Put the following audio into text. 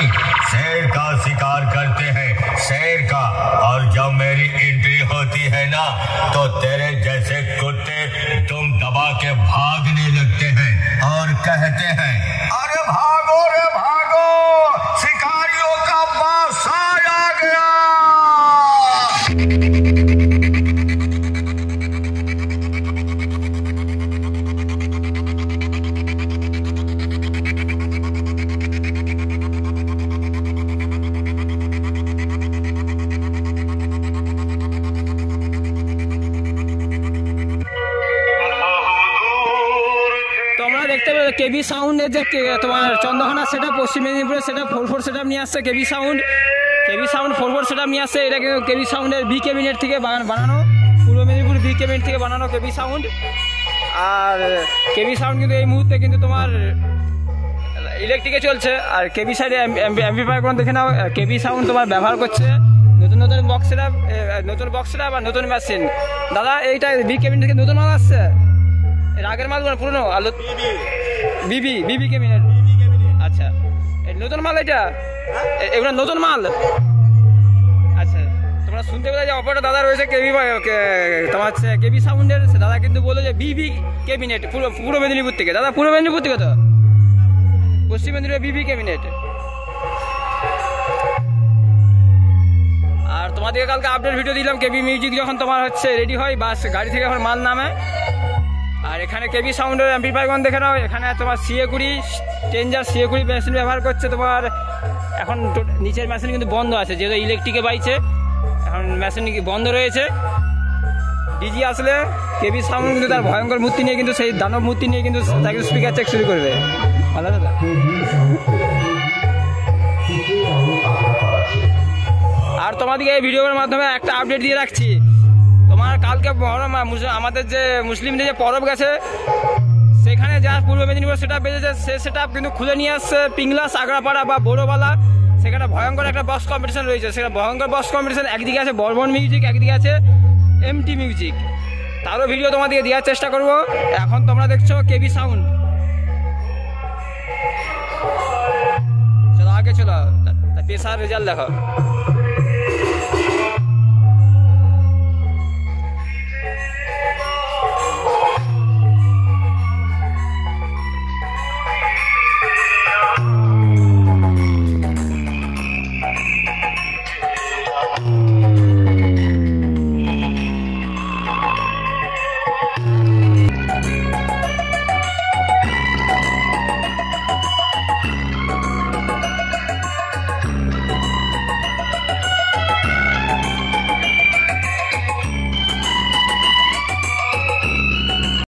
नहीं, शेर का शिकार करते हैं, शेर का। और जब मेरी एंट्री होती है ना तो तेरे जैसे कुत्ते तुम दबा के भागने लगते हैं और कहते हैं, अरे भागो रे भागो, शिकारियों का बादशाह आ गया। কেবি সাউন্ডের যে তোমার চন্দ্রকোনা সেটা পশ্চিম মেদিনীপুরে সেটা 4/4 সেটআপ নিয়ে আসছে কেবি সাউন্ড 4/4 সেটআপ নিয়ে আসছে। এটা কিন্তু কেবি সাউন্ডের বি ক্যাবিনেট থেকে বানানো, পূর্ব মেদিনীপুর বি ক্যাবিনেট থেকে বানানো কেবি সাউন্ড। আর কেবি সাউন্ড কিন্তু এই মুহূর্তে কিন্তু তোমার ইলেকট্রিকে চলছে। আর কেবি সাইডে অ্যাম্পলিফায়ার কোনো দেখে নাও, কেবি সাউন্ড তোমার ব্যবহার করছে নতুন বক্স সেটআপ আর নতুন মেশিন। দাদা এইটা বি ক্যাবিনেট থেকে নতুন মাল আসছে, এর আগের মালগুলো পুরনো আলো বিবি ক্যাবিনেট। আচ্ছা নতুন মাল, এটা এগুলো নতুন মাল। আচ্ছা তোমরা শুনতে পেলে যে অপারেটর দাদা রয়েছে তোমার হচ্ছে কেবি সাউন্ডের, দাদা কিন্তু বললো যে বিবি ক্যাবিনেট পূর্ব মেদিনীপুর থেকে। দাদা পূর্ব মেদিনীপুর থেকে তো পশ্চিম মেদিনীপুর বিবি ক্যাবিনেট। আর তোমাদেরকে কালকে আপডেট ভিডিও দিলাম কেবি মিউজিক যখন তোমার হচ্ছে রেডি হয়, বাস গাড়ি থেকে এখন মাল নামে। আর এখানে কেবি সাউন্ডের অ্যাম্পলিফায়ার দেখে নাও, এখানে তোমার CA20 টেঞ্জার CA20 মেশিন ব্যবহার করছে তোমার। এখন নিচের মেশিন কিন্তু বন্ধ আছে, যেহেতু ইলেকট্রিকে বাইছে এখন মেশিন বন্ধ রয়েছে। ডিজি আসলে কেবি সাউন্ড কিন্তু তার ভয়ঙ্কর মূর্তি নিয়ে কিন্তু সেই দানব মূর্তি নিয়ে কিন্তু তাকে স্পিকার চেক শুরু করবে। ভালো দাদা। আর তোমাদেরকে এই ভিডিওর মাধ্যমে একটা আপডেট দিয়ে রাখছি, তোমার কালকে আমাদের যে মুসলিমদের যে পরব গেছে সেখানে যা পূর্ব মেদিনীপুর সেটআপ বেজেছে সে সেটআপ কিন্তু খুলে নিয়ে আসছে পিংলা সাগরাপাড়া বা বড়োবালা। সেখানে ভয়ঙ্কর একটা বক্স কম্পিটিশন রয়েছে, সেখানে ভয়ঙ্কর বক্স কম্পিটিশন। একদিকে আছে বর্মন মিউজিক, একদিকে আছে MT মিউজিক। তারও ভিডিও তোমাদেরকে দেওয়ার চেষ্টা করবো। এখন তোমরা দেখছো কেবি সাউন্ড। চলো আগে চলো, পেশার রেজাল্ট দেখো।